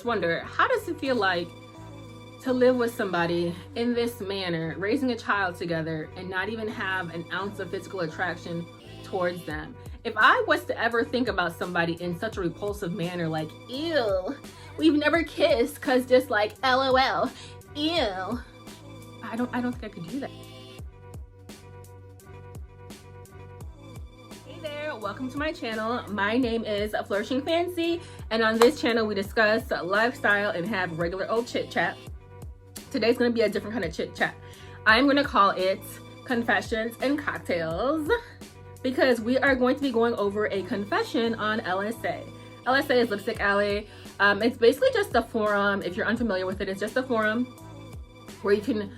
just wonder, how does it feel like to live with somebody in this manner, raising a child together, and not even have an ounce of physical attraction towards them? If I was to ever think about somebody in such a repulsive manner, like, ew, we've never kissed, cause just like, LOL, ew, I don't think I could do that. Hey there, welcome to my channel. My name is Flourishing Fancy, and on this channel we discuss lifestyle and have regular old chit chat. Today's gonna be a different kind of chit chat. I'm gonna call it Confessions and Cocktails, because we are going to be going over a confession on LSA. LSA is Lipstick Alley. It's basically just a forum. If you're unfamiliar with it, it's just a forum where you can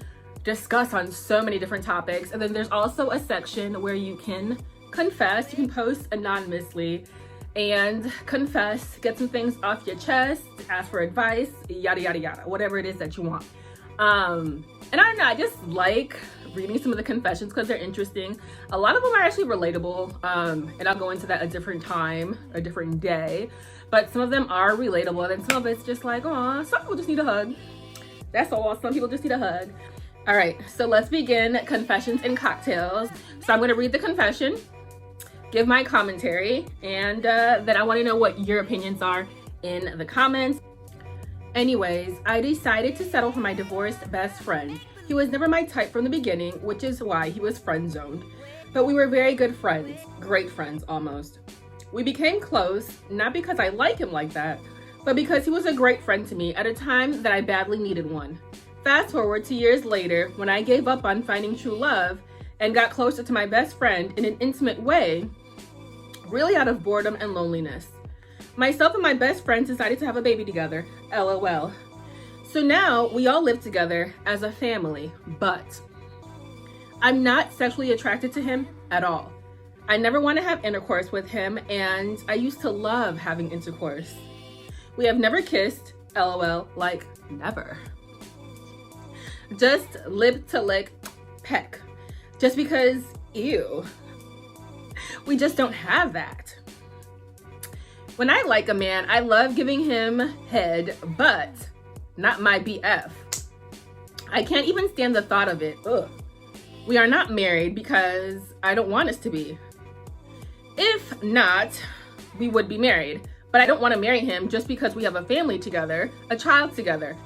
discuss on so many different topics. And then there's also a section where you can confess. You can post anonymously and confess, get some things off your chest, ask for advice, yada, yada, yada, whatever it is that you want. And I don't know, I just like reading some of the confessions because they're interesting. A lot of them are actually relatable, and I'll go into that a different time, a different day. But some of them are relatable, and some of it's just like, oh, some people just need a hug. That's all. Some people just need a hug. All right, so let's begin Confessions and Cocktails. So I'm going to read the confession, give my commentary, and then I want to know what your opinions are in the comments. Anyways, I decided to settle for my divorced best friend. He was never my type from the beginning, which is why he was friend-zoned. But we were very good friends, great friends almost. We became close, not because I like him like that, but because he was a great friend to me at a time that I badly needed one. Fast forward to years later, when I gave up on finding true love and got closer to my best friend in an intimate way, really out of boredom and loneliness. Myself and my best friend decided to have a baby together, LOL. So now we all live together as a family, but I'm not sexually attracted to him at all. I never want to have intercourse with him, and I used to love having intercourse. We have never kissed, LOL, like never. Just lip to lick, peck. Just because, ew. We just don't have that. When I like a man, I love giving him head, but not my BF. I can't even stand the thought of it. Ugh. We are not married because I don't want us to be. If not, we would be married. But I don't want to marry him just because we have a family together, a child together.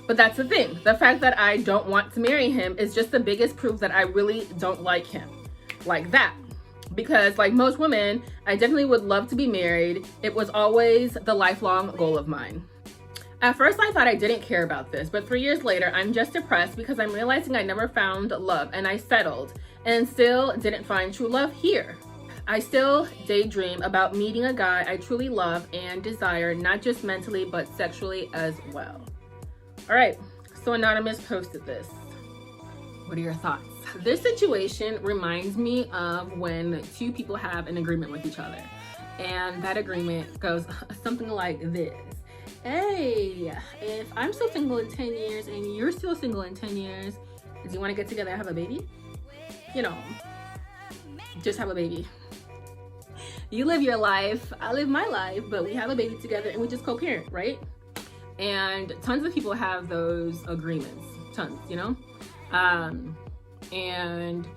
But that's the thing. The fact that I don't want to marry him is just the biggest proof that I really don't like him. Like that. Because like most women, I definitely would love to be married. It was always the lifelong goal of mine. At first, I thought I didn't care about this, but 3 years later, I'm just depressed because I'm realizing I never found love and I settled and still didn't find true love here. I still daydream about meeting a guy I truly love and desire, not just mentally, but sexually as well. All right, so Anonymous posted this. What are your thoughts? This situation reminds me of when two people have an agreement with each other. And that agreement goes something like this. Hey, if I'm still single in 10 years and you're still single in 10 years, do you want to get together and have a baby? You know, just have a baby. You live your life, I live my life, but we have a baby together and we just co-parent, right? And tons of people have those agreements, tons, you know? And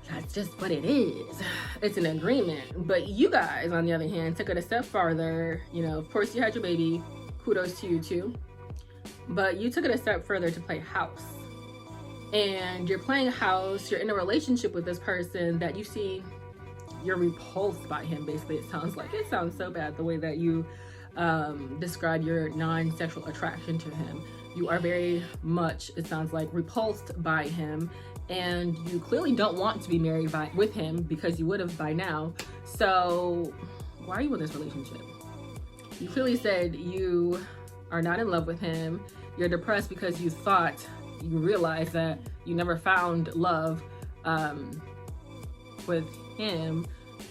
that's just what it is. It's an agreement. But you guys, on the other hand, took it a step farther. You know, of course you had your baby. Kudos to you too. But you took it a step further to play house. And you're playing house. You're in a relationship with this person that you see, you're repulsed by him, basically. It sounds like. It sounds so bad the way that you describe your non-sexual attraction to him. You are very much, it sounds like, repulsed by him, and you clearly don't want to be married with him because you would have by now. So why are you in this relationship? You clearly said you are not in love with him. You're depressed because you realized that you never found love with him.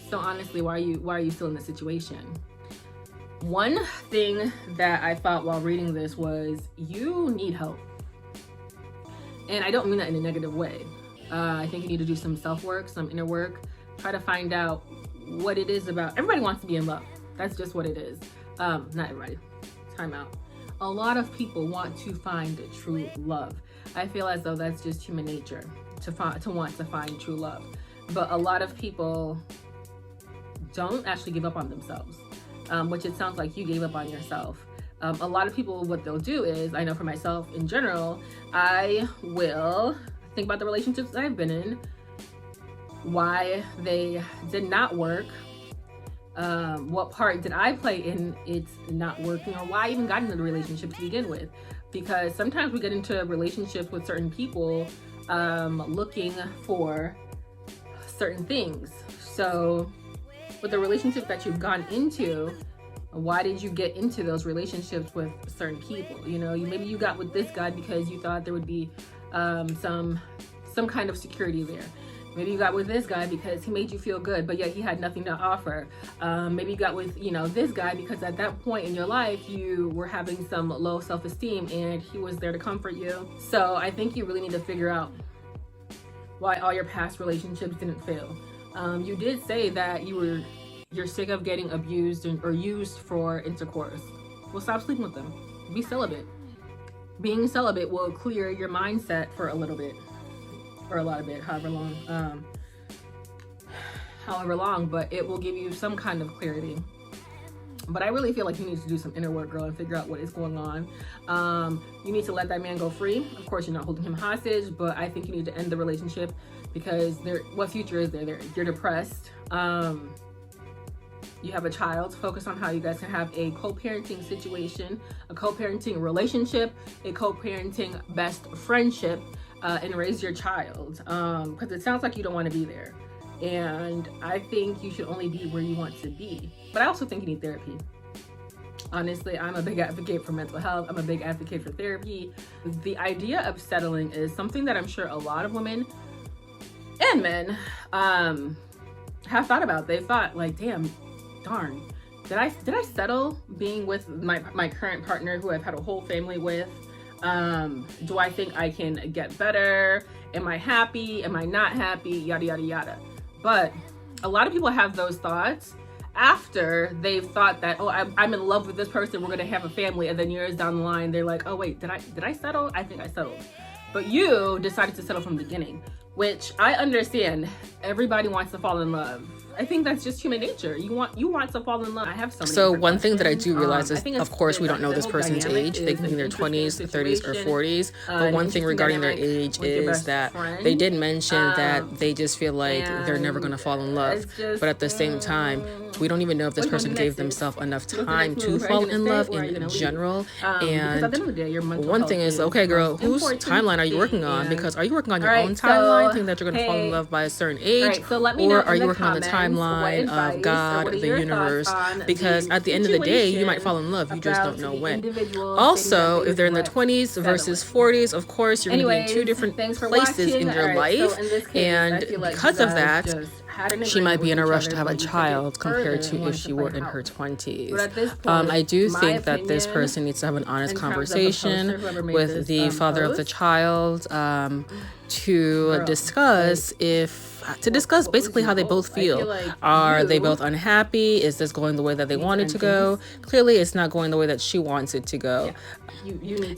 So honestly, why are you still in this situation? One thing that I thought while reading this was, you need help. And I don't mean that in a negative way. I think you need to do some self-work, some inner work, try to find out what it is about. Everybody wants to be in love. That's just what it is. Not everybody. time out. A lot of people want to find true love. I feel as though that's just human nature to want to find true love. But a lot of people don't actually give up on themselves, which it sounds like you gave up on yourself. A lot of people, what they'll do is, I know for myself in general, I will think about the relationships that I've been in, why they did not work, what part did I play in it's not working, or why I even got into the relationship to begin with. Because sometimes we get into relationships with certain people looking for certain things. So with the relationship that you've gone into, why did you get into those relationships with certain people? You know, maybe you got with this guy because you thought there would be some kind of security there. Maybe you got with this guy because he made you feel good, but yet he had nothing to offer. Maybe you got with, this guy because at that point in your life, you were having some low self-esteem and he was there to comfort you. So I think you really need to figure out why all your past relationships didn't fail. You did say that you're sick of getting abused or used for intercourse. Well, stop sleeping with them. Be celibate. Being celibate will clear your mindset for a little bit. Or a lot of it, however long, but it will give you some kind of clarity. But I really feel like you need to do some inner work, girl, and figure out what is going on. You need to let that man go free. Of course, you're not holding him hostage, but I think you need to end the relationship because what future is there? You're depressed. You have a child. Focus on how you guys can have a co-parenting situation, a co-parenting relationship, a co-parenting best friendship, and raise your child, because it sounds like you don't want to be there, and I think you should only be where you want to be. But I also think you need therapy. Honestly, I'm a big advocate for mental health. I'm a big advocate for therapy. The idea of settling is something that I'm sure a lot of women and men have thought about. They thought like, darn, did I settle being with my current partner who I've had a whole family with? Do I think I can get better? Am I happy? Am I not happy? Yada, yada, yada. But a lot of people have those thoughts after they've thought that, oh, I'm in love with this person, we're gonna have a family, and then years down the line, they're like, oh wait, did I settle? I think I settled. But you decided to settle from the beginning, which I understand. Everybody wants to fall in love. I think that's just human nature. You want to fall in love. I have so one thing that I do realize is, of course, we don't know this person's age. They can be in their 20s, 30s, or 40s. But one thing regarding their age is that they did mention that they just feel like they're never going to fall in love. But at the same time, we don't even know if this person gave themselves enough time to fall in love in general. And one thing is, okay, girl, whose timeline are you working on? Because are you working on your own timeline, thinking that you're going to fall in love by a certain age? Or are you working on the timeline of God, the universe? Because at the end of the day, you might fall in love. You just don't know when. Also, if they're in their 20s versus 40s, of course, you're going to be in two different places in your life. And because of that, she might be in a rush to have a child compared to if she were in her 20s. I do think that this person needs to have an honest conversation with the father of the child to discuss basically how they both feel. Are they both unhappy? Is this going the way that they want it to go? Clearly, it's not going the way that she wants it to go.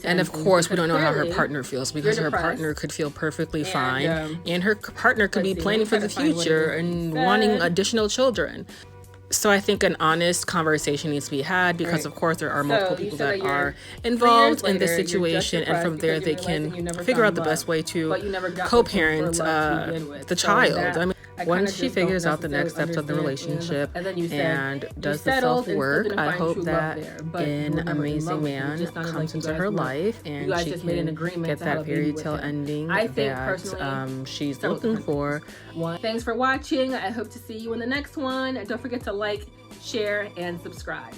And of course, we don't know how her partner feels, because her partner could feel perfectly fine, and her partner could be planning for the future and wanting additional children. So I think an honest conversation needs to be had, because of course there are multiple people that are involved in this situation, and from there they can figure out the best way to co-parent the child. I mean, once she figures out the next steps of the relationship and does the self-work, I hope that an amazing man comes into her life and she can get that fairy tale ending that she's looking for. Thanks for watching. I hope to see you in the next one. And don't forget to like, share, and subscribe.